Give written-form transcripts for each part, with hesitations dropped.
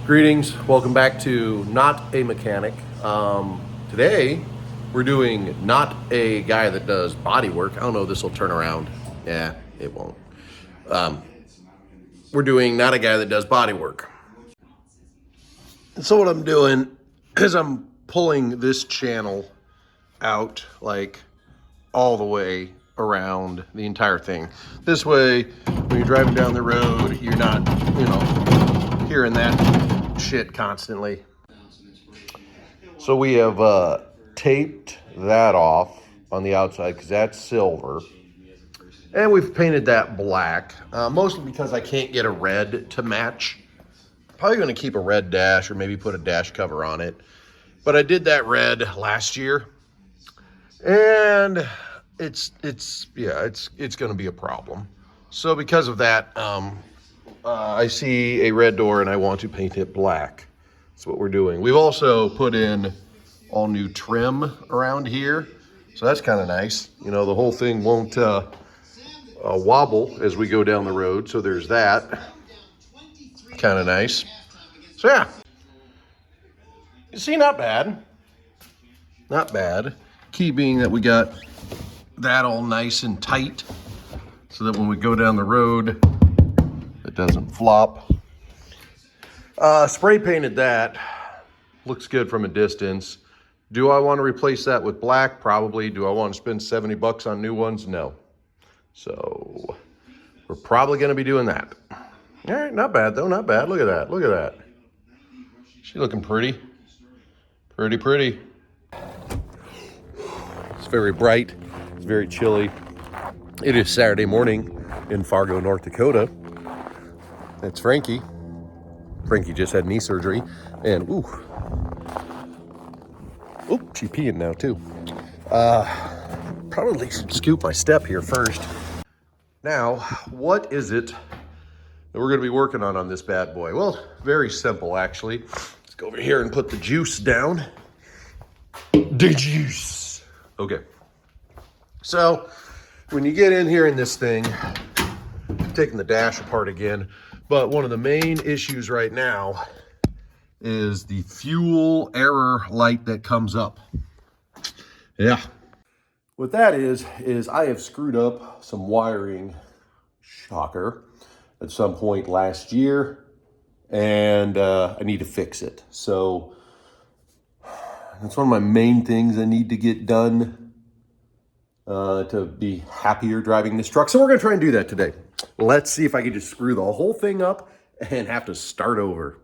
Greetings, welcome back to Not a Mechanic. Today we're doing not a guy that does body work. I don't know if this will turn around. Yeah, it won't. We're doing not a guy that does body work. So what I'm doing is I'm pulling this channel out like all the way around the entire thing. This way, when you're driving down the road, you're not, hearing that shit constantly. So we have taped that off on the outside because that's silver. And we've painted that black, mostly because I can't get a red to match. Probably going to keep a red dash or maybe put a dash cover on it. But I did that red last year. And it's going to be a problem. So because of that, I see a red door and I want to paint it black. That's what we're doing. We've also put in all new trim around here. So that's kind of nice. You know, the whole thing won't wobble as we go down the road. So there's that. Kind of nice. So yeah. You see, not bad. Not bad. Key being that we got that all nice and tight so that when we go down the road, it doesn't flop. Spray painted that. Looks good from a distance. Do I want to replace that with black? Probably. Do I want to spend 70 bucks on new ones? No. So we're probably going to be doing that. All right, not bad though, not bad. Look at that, look at that. She's looking pretty. Pretty. It's very bright, it's very chilly. It is Saturday morning in Fargo, North Dakota. That's Frankie. Frankie just had knee surgery, and she's peeing now too. Probably should scoop my step here first. Now, what is it that we're going to be working on this bad boy? Well, very simple actually. Let's go over here and put the juice down. The juice. Okay. So, when you get in here in this thing, I'm taking the dash apart again, but one of the main issues right now is the fuel error light that comes up. Yeah. What that is I have screwed up some wiring, shocker, at some point last year, and I need to fix it. So that's one of my main things I need to get done to be happier driving this truck. So we're gonna try and do that today. Let's see if I can just screw the whole thing up and have to start over.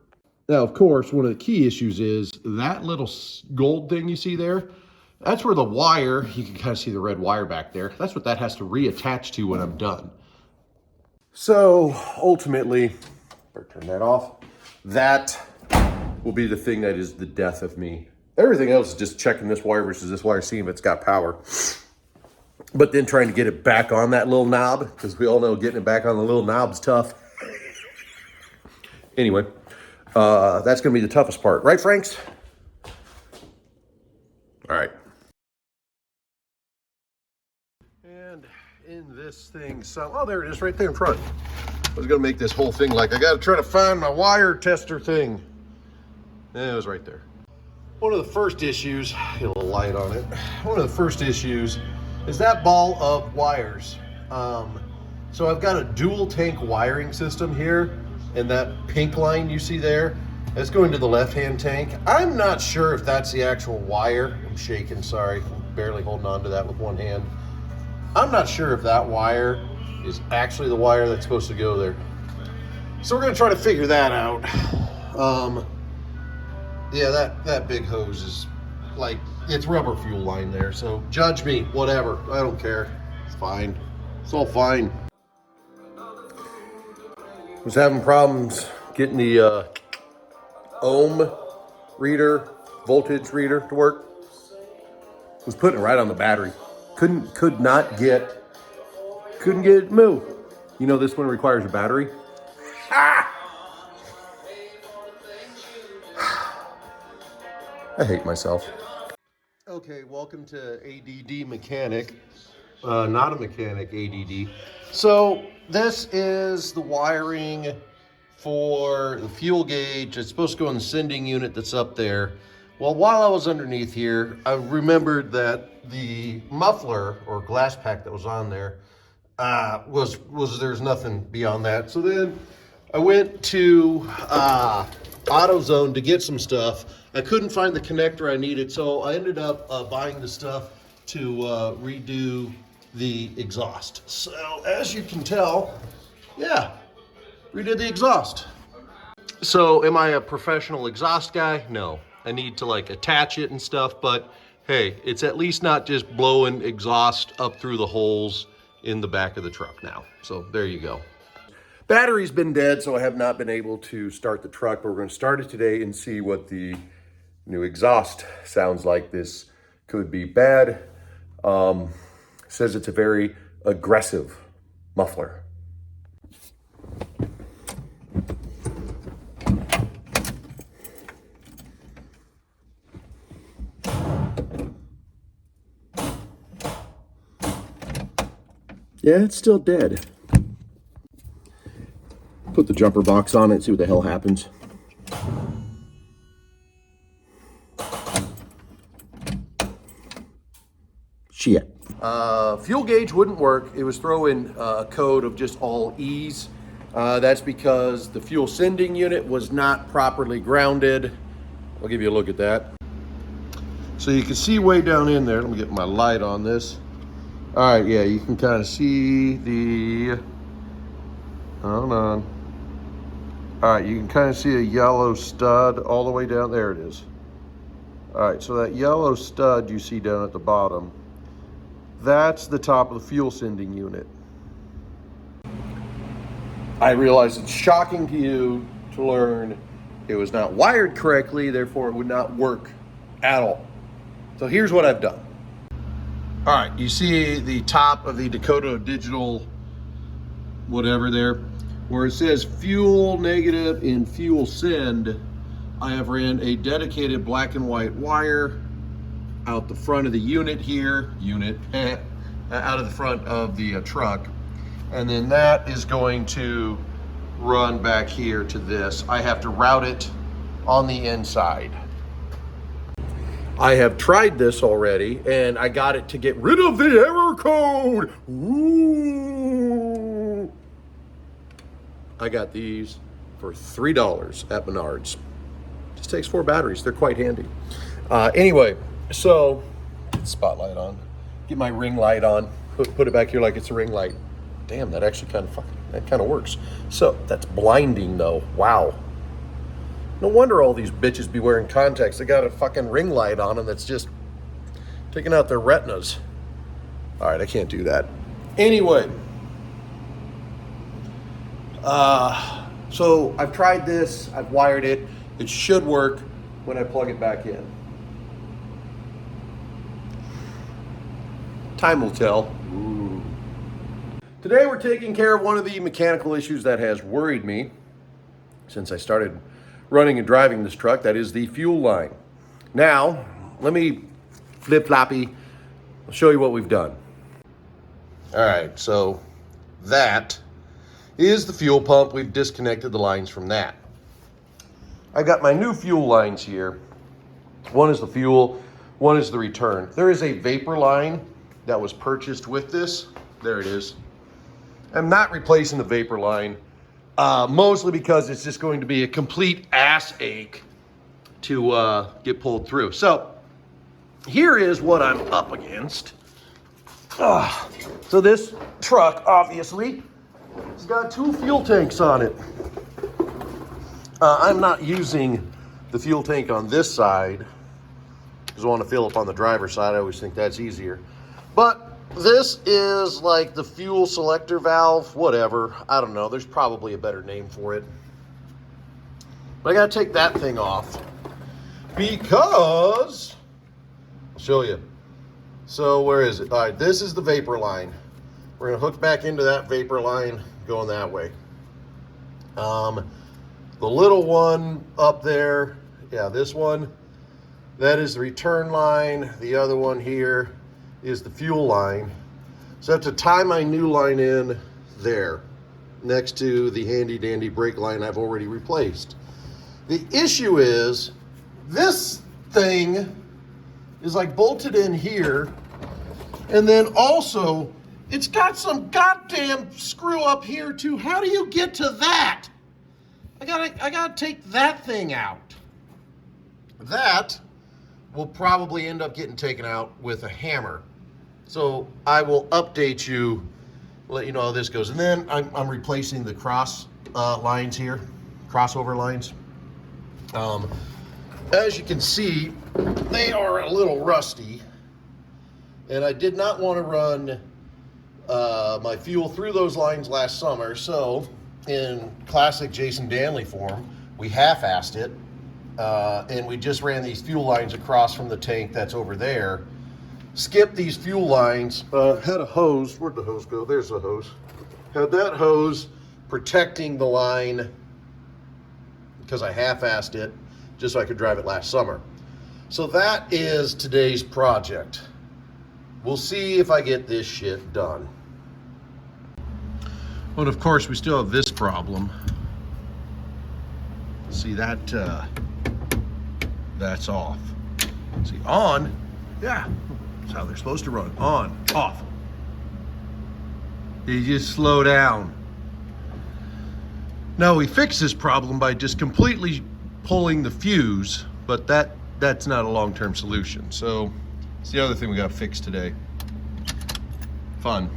Now, of course, one of the key issues is that little gold thing you see there. That's where the wire, you can kind of see the red wire back there. That's what that has to reattach to when I'm done. So ultimately, turn that off. That will be the thing that is the death of me. Everything else is just checking this wire versus this wire, seeing if it's got power. But then trying to get it back on that little knob, because we all know getting it back on the little knob's tough. Anyway, that's gonna be the toughest part. Right, Franks? All right. And in this thing, oh, there it is right there in front. I was gonna make this whole thing like I gotta try to find my wire tester thing. And it was right there. One of the first issues, get a little light on it. One of the first issues is that ball of wires. So I've got a dual tank wiring system here, and that pink line you see there, that's going to the left-hand tank. I'm not sure if that's the actual wire. I'm shaking, sorry. I'm barely holding on to that with one hand. I'm not sure if that wire is actually the wire that's supposed to go there. So we're gonna try to figure that out. Yeah, that big hose is like, it's rubber fuel line there. So judge me, whatever, I don't care. It's fine, it's all fine. Was having problems getting the ohm reader, voltage reader to work. Was putting it right on the battery. Couldn't get it to move. You know, this one requires a battery. I hate myself. Okay, welcome to ADD Mechanic. Not a mechanic, ADD. So this is the wiring for the fuel gauge. It's supposed to go in the sending unit that's up there. Well, while I was underneath here, I remembered that the muffler or glass pack that was on there there's nothing beyond that. So then I went to AutoZone to get some stuff. I couldn't find the connector I needed, so I ended up buying the stuff to redo the exhaust. So as you can tell, yeah, redid the exhaust. So am I a professional exhaust guy? No. I need to like attach it and stuff, but hey, it's at least not just blowing exhaust up through the holes in the back of the truck now. So there you go. Battery's been dead, so I have not been able to start the truck, but we're going to start it today and see what the new exhaust sounds like. This could be bad. Says it's a very aggressive muffler. Yeah, it's still dead. Put the jumper box on it, see what the hell happens. Shit. Fuel gauge wouldn't work. It was throwing a code of just all E's. That's because the fuel sending unit was not properly grounded. I'll give you a look at that. So you can see way down in there. Let me get my light on this. All right, yeah, you can kind of see the, hold on. All right, you can kind of see a yellow stud all the way down. There it is. All right, so that yellow stud you see down at the bottom, that's the top of the fuel sending unit. I realize it's shocking to you to learn it was not wired correctly, therefore it would not work at all. So here's what I've done. All right, you see the top of the Dakota digital whatever there, where it says fuel negative in fuel send. I have ran a dedicated black and white wire out the front of the unit here, out of the front of the truck. And then that is going to run back here to this. I have to route it on the inside. I have tried this already, and I got it to get rid of the error code. Ooh. I got these for $3 at Menards. Just takes 4 batteries. They're quite handy. Anyway, so get the spotlight on. Get my ring light on. Put it back here like it's a ring light. Damn, that actually kind of works. So that's blinding though. Wow. No wonder all these bitches be wearing contacts. They got a fucking ring light on them that's just taking out their retinas. All right, I can't do that. Anyway, so I've tried this. I've wired it. It should work when I plug it back in. Time will tell. Ooh. Today we're taking care of one of the mechanical issues that has worried me since I started running and driving this truck. That is the fuel line. Now, let me flip-floppy. I'll show you what we've done. All right, so that is the fuel pump. We've disconnected the lines from that. I got my new fuel lines here. One is the fuel, one is the return. There is a vapor line that was purchased with this. There it is. I'm not replacing the vapor line. Mostly because it's just going to be a complete ass ache to get pulled through. So here is what I'm up against. So this truck obviously has got 2 fuel tanks on it. I'm not using the fuel tank on this side because I want to fill up on the driver's side. I always think that's easier. But this is like the fuel selector valve, whatever. I don't know. There's probably a better name for it. But I got to take that thing off because I'll show you. So where is it? All right, this is the vapor line. We're going to hook back into that vapor line going that way. The little one up there, yeah, this one, that is the return line. The other one here is the fuel line. So I have to tie my new line in there. next to the handy dandy brake line I've already replaced. The issue is this thing is like bolted in here, and then also it's got some goddamn screw up here too. How do you get to that? I gotta take that thing out. That will probably end up getting taken out with a hammer. So I will update you, let you know how this goes. And then I'm replacing the cross lines here, crossover lines. As you can see, they are a little rusty, and I did not want to run my fuel through those lines last summer. So in classic Jason Danley form, we half-assed it, and we just ran these fuel lines across from the tank that's over there. Skipped these fuel lines, had a hose. Where'd the hose go? There's the hose. Had that hose protecting the line because I half-assed it just so I could drive it last summer. So that is today's project. We'll see if I get this shit done. But of course, we still have this problem. See that, that's off. See, on, yeah, that's how they're supposed to run. On, off. You just slow down. Now we fix this problem by just completely pulling the fuse, but that's not a long-term solution. So it's the other thing we got to fix today. Fun.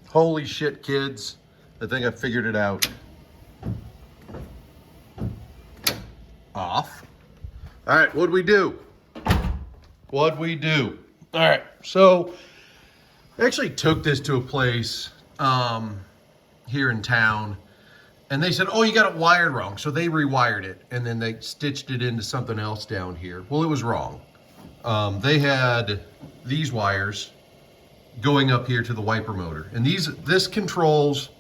Holy shit, kids. I think I figured it out. Off. All right, what'd we do? All right, so I actually took this to a place here in town, and they said, oh, you got it wired wrong. So they rewired it, and then they stitched it into something else down here. Well, it was wrong. They had these wires going up here to the wiper motor. And this controls,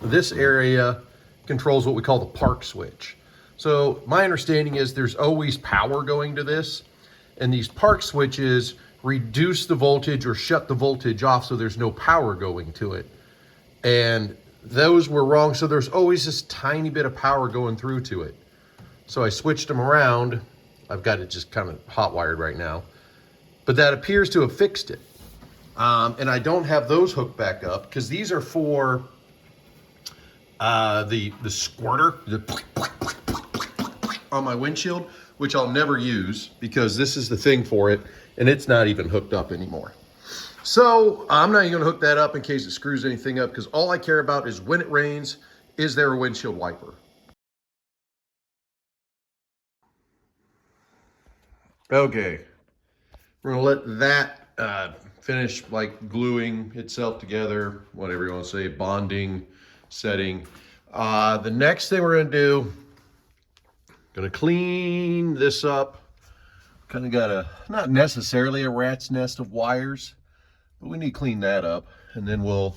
this area controls what we call the park switch. So my understanding is there's always power going to this, and these park switches reduce the voltage or shut the voltage off so there's no power going to it. And those were wrong, so there's always this tiny bit of power going through to it. So I switched them around. I've got it just kind of hot wired right now, but that appears to have fixed it. And I don't have those hooked back up because these are for the squirter on my windshield, which I'll never use because this is the thing for it, and it's not even hooked up anymore. So I'm not even gonna hook that up in case it screws anything up, because all I care about is when it rains, is there a windshield wiper? Okay, we're gonna let that finish like gluing itself together, whatever you want to say, bonding, setting. The next thing we're gonna do, gonna clean this up. Kind of got not necessarily a rat's nest of wires, but we need to clean that up. And then we'll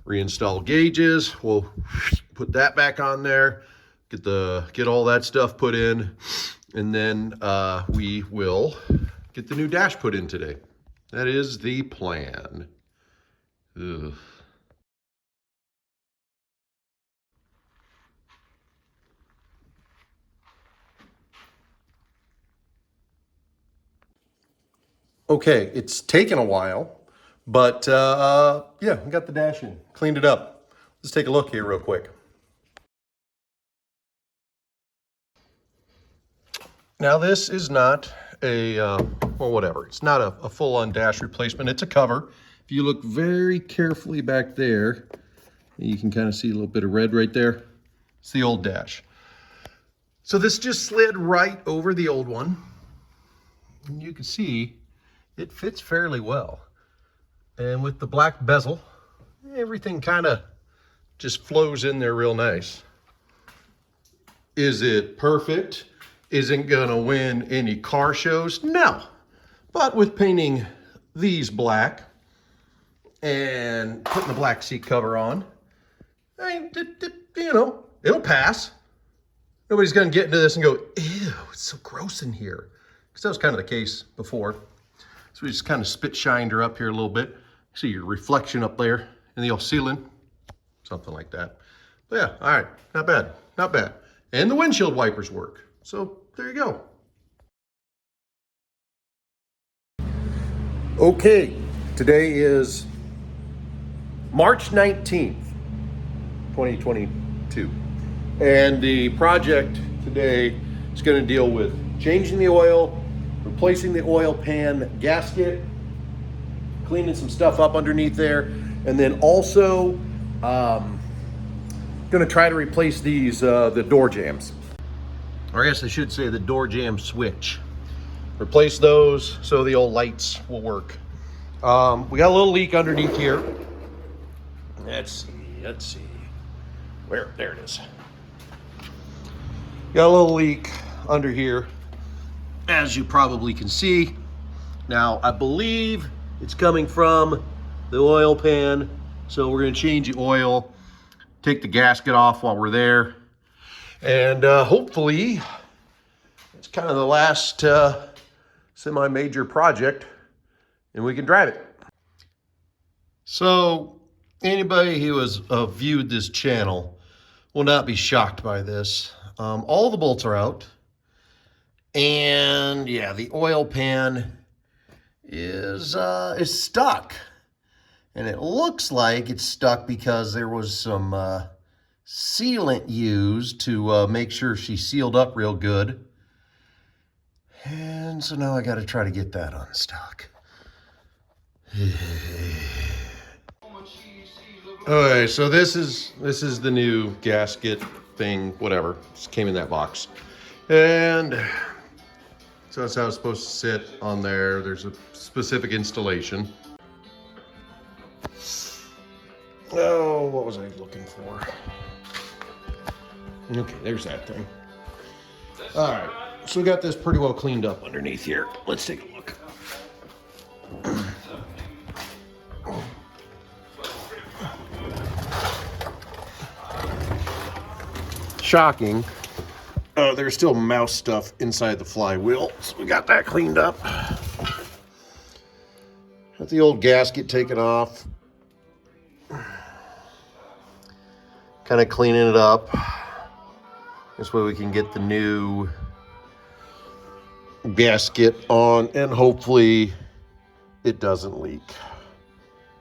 reinstall gauges. We'll put that back on there, get all that stuff put in, and then we will get the new dash put in today. That is the plan. Ugh. Okay, it's taken a while, but yeah, we got the dash in, cleaned it up. Let's take a look here real quick. Now this is not a, well, whatever. It's not a full-on dash replacement. It's a cover. If you look very carefully back there, you can kind of see a little bit of red right there. It's the old dash. So this just slid right over the old one. And you can see it fits fairly well. And with the black bezel, everything kind of just flows in there real nice. Is it perfect? Isn't gonna win any car shows? No. But with painting these black and putting the black seat cover on, you know, it'll pass. Nobody's gonna get into this and go, ew, it's so gross in here. Because that was kind of the case before. So we just kind of spit shined her up here a little bit. See your reflection up there in the old ceiling. something like that. But yeah, all right, not bad, not bad. And the windshield wipers work. So there you go. Okay, today is March 19th, 2022. And the project today is going to deal with changing the oil, replacing the oil pan gasket, cleaning some stuff up underneath there, and then also going to try to replace these the door jambs. Or I guess I should say the door jamb switch. Replace those so the old lights will work. We got a little leak underneath here. Let's see. There it is. Got a little leak under here, as you probably can see. Now, I believe it's coming from the oil pan, so we're gonna change the oil, take the gasket off while we're there, and hopefully it's kind of the last semi-major project and we can drive it. So anybody who has viewed this channel will not be shocked by this. All the bolts are out, and yeah, the oil pan is stuck, and it looks like it's stuck because there was some sealant used to make sure she sealed up real good. And so now I got to try to get that unstuck. Okay, so this is the new gasket thing, whatever. Just came in that box. And so that's how it's supposed to sit on there. There's a specific installation. Oh, what was I looking for? Okay, there's that thing. All right. So we got this pretty well cleaned up underneath here. Let's take a look. Shocking. There's still mouse stuff inside the flywheel, so we got that cleaned up. Got the old gasket taken off. Kind of cleaning it up. This way we can get the new gasket on, and hopefully it doesn't leak.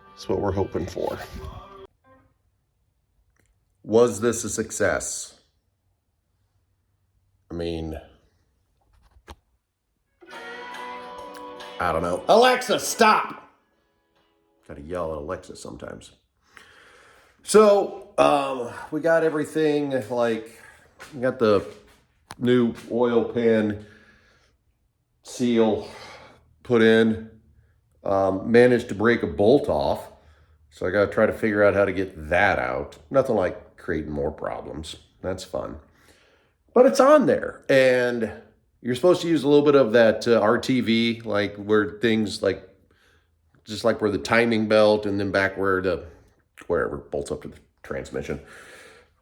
That's what we're hoping for. Was this a success? I mean, I don't know. Alexa, stop! Gotta yell at Alexa sometimes. So, we got everything, like, we got the new oil pan seal put in, managed to break a bolt off, so I got to try to figure out how to get that out. Nothing like creating more problems. That's fun, but it's on there, and you're supposed to use a little bit of that RTV, like where things like just like where the timing belt, and then back where the wherever bolts up to the transmission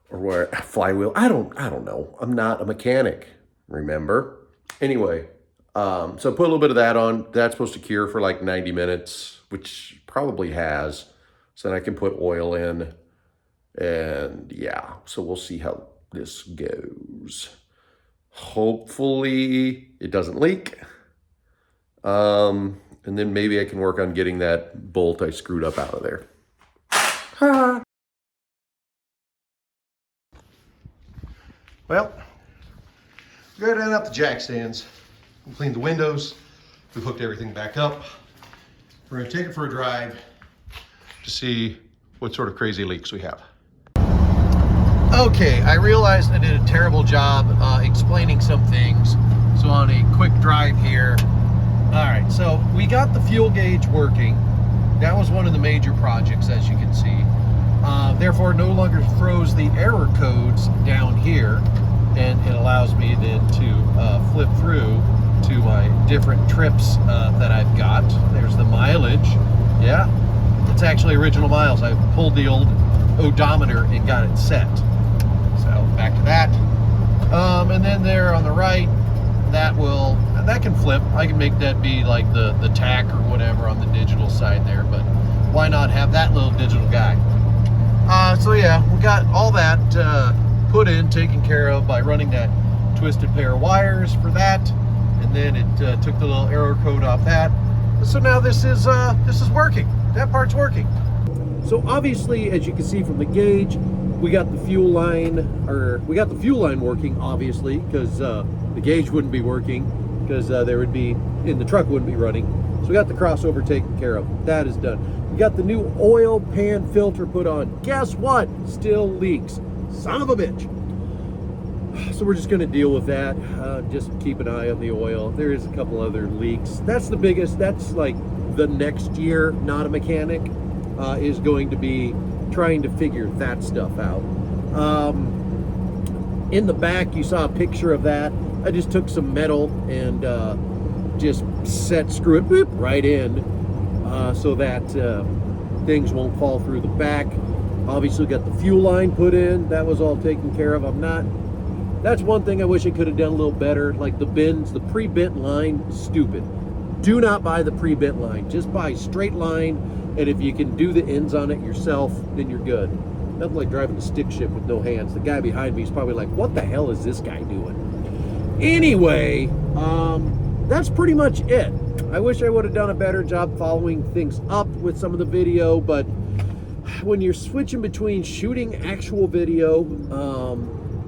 or where flywheel. I don't know. I'm not a mechanic, remember? Anyway. So put a little bit of that on. That's supposed to cure for like 90 minutes, which probably has. So then I can put oil in. And yeah, so we'll see how this goes. Hopefully it doesn't leak. And then maybe I can work on getting that bolt I screwed up out of there. Well, we're going to end up the jack stands. We cleaned the windows. We've hooked everything back up. We're going to take it for a drive to see what sort of crazy leaks we have. Okay, I realized I did a terrible job explaining some things. So on a quick drive here. All right, so we got the fuel gauge working. That was one of the major projects, as you can see. Therefore, it no longer throws the error codes down here, and it allows me then to flip through to my different trips that I've got. There's the mileage. Yeah, it's actually original miles. I pulled the old odometer and got it set. So back to that. And then there on the right, that can flip. I can make that be like the tack or whatever on the digital side there, but why not have that little digital guy? So yeah, we got all that put in, taken care of by running that twisted pair of wires for that, and then it took the little arrow code off that. So now this is working. That part's working. So obviously, as you can see from the gauge, we got the fuel line, working, obviously, because the gauge wouldn't be working, because there would be, the truck wouldn't be running. So we got the crossover taken care of. That is done. We got the new oil pan filter put on. Guess what? Still leaks. Son of a bitch. So we're just going to deal with that. Just keep an eye on the oil. There is a couple other leaks. That's the biggest. That's like the next year. Not a mechanic is going to be trying to figure that stuff out. In the back, you saw a picture of that. I just took some metal and just screw it boop, right in so that things won't fall through the back. Obviously got the fuel line put in. That was all taken care of. That's one thing I wish I could have done a little better. Like the bends, the pre-bent line, stupid. Do not buy the pre-bent line. Just buy straight line, and if you can do the ends on it yourself, then you're good. Nothing like driving a stick shift with no hands. The guy behind me is probably like, what the hell is this guy doing? Anyway, that's pretty much it. I wish I would have done a better job following things up with some of the video, but when you're switching between shooting actual video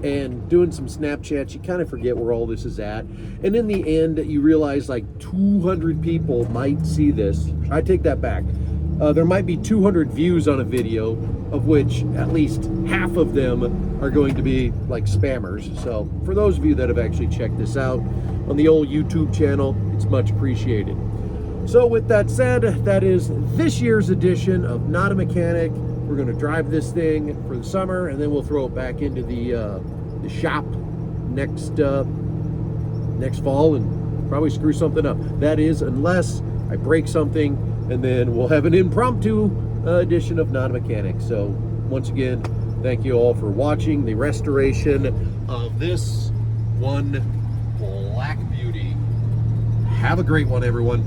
and doing some Snapchats, you kind of forget where all this is at. And in the end, you realize like 200 people might see this. I take that back. There might be 200 views on a video, of which at least half of them are going to be like spammers. So for those of you that have actually checked this out on the old YouTube channel, it's much appreciated. So with that said, that is this year's edition of Not a Mechanic. We're going to drive this thing for the summer, and then we'll throw it back into the shop next fall and probably screw something up. That is, unless I break something, and then we'll have an impromptu edition of Not a Mechanic. So once again, thank you all for watching the restoration of this one Black Beauty. Have a great one, everyone.